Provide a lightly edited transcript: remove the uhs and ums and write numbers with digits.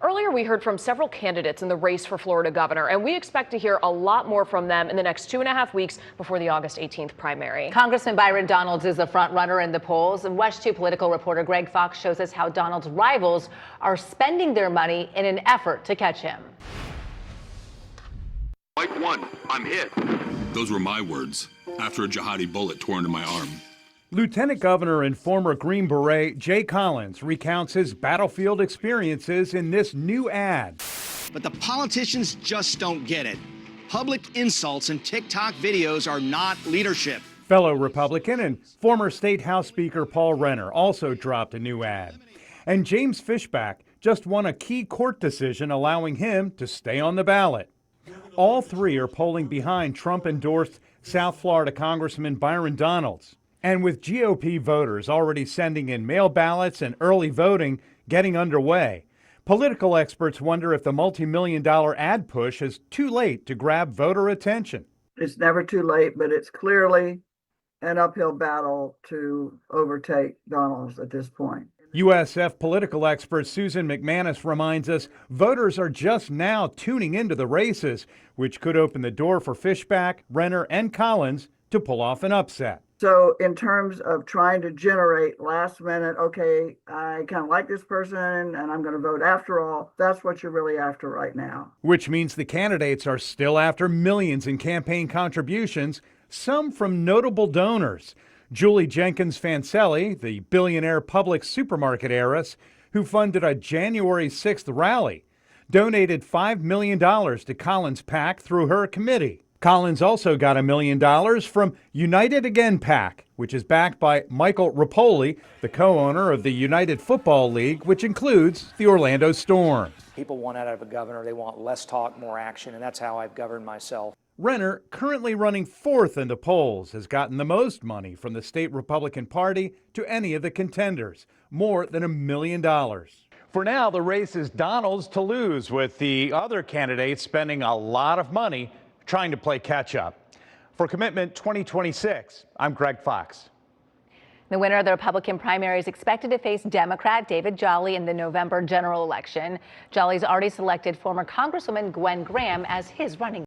Earlier, we heard from several candidates in the race for Florida governor, and we expect to hear a lot more from them in the next 2.5 weeks before the August 18th primary. Congressman Byron Donalds is the front runner in the polls, and West 2 political reporter Greg Fox shows us how Donald's rivals are spending their money in an effort to catch him. Mike 1, I'm hit. Those were my words after a jihadi bullet tore into my arm. Lieutenant Governor and former Green Beret Jay Collins recounts his battlefield experiences in this new ad. But the politicians just don't get it. Public insults and TikTok videos are not leadership. Fellow Republican and former State House Speaker Paul Renner also dropped a new ad. And James Fishback just won a key court decision allowing him to stay on the ballot. All three are polling behind Trump-endorsed South Florida Congressman Byron Donalds. And with GOP voters already sending in mail ballots and early voting getting underway, political experts wonder if the multi-million-dollar ad push is too late to grab voter attention. It's never too late, but it's clearly an uphill battle to overtake Donalds at this point. USF political expert Susan McManus reminds us voters are just now tuning into the races, which could open the door for Fishback, Renner, and Collins to pull off an upset. So in terms of trying to generate last minute, okay, I kind of like this person and I'm going to vote after all, that's what you're really after right now. Which means the candidates are still after millions in campaign contributions, some from notable donors. Julie Jenkins Fancelli, the billionaire Publix supermarket heiress who funded a January 6th rally, donated $5 million to Collins' PAC through her committee. Collins also got $1 million from United Again PAC, which is backed by Michael Rapoli, the co-owner of the United Football League, which includes the Orlando Storm. People want out of a governor. They want less talk, more action, and that's how I've governed myself. Renner, currently running fourth in the polls, has gotten the most money from the state Republican Party to any of the contenders, more than $1 million. For now, the race is Donald's to lose, with the other candidates spending a lot of money trying to play catch up. For Commitment 2026, I'm Greg Fox. The winner of the Republican primary is expected to face Democrat David Jolly in the November general election. Jolly's already selected former Congresswoman Gwen Graham as his running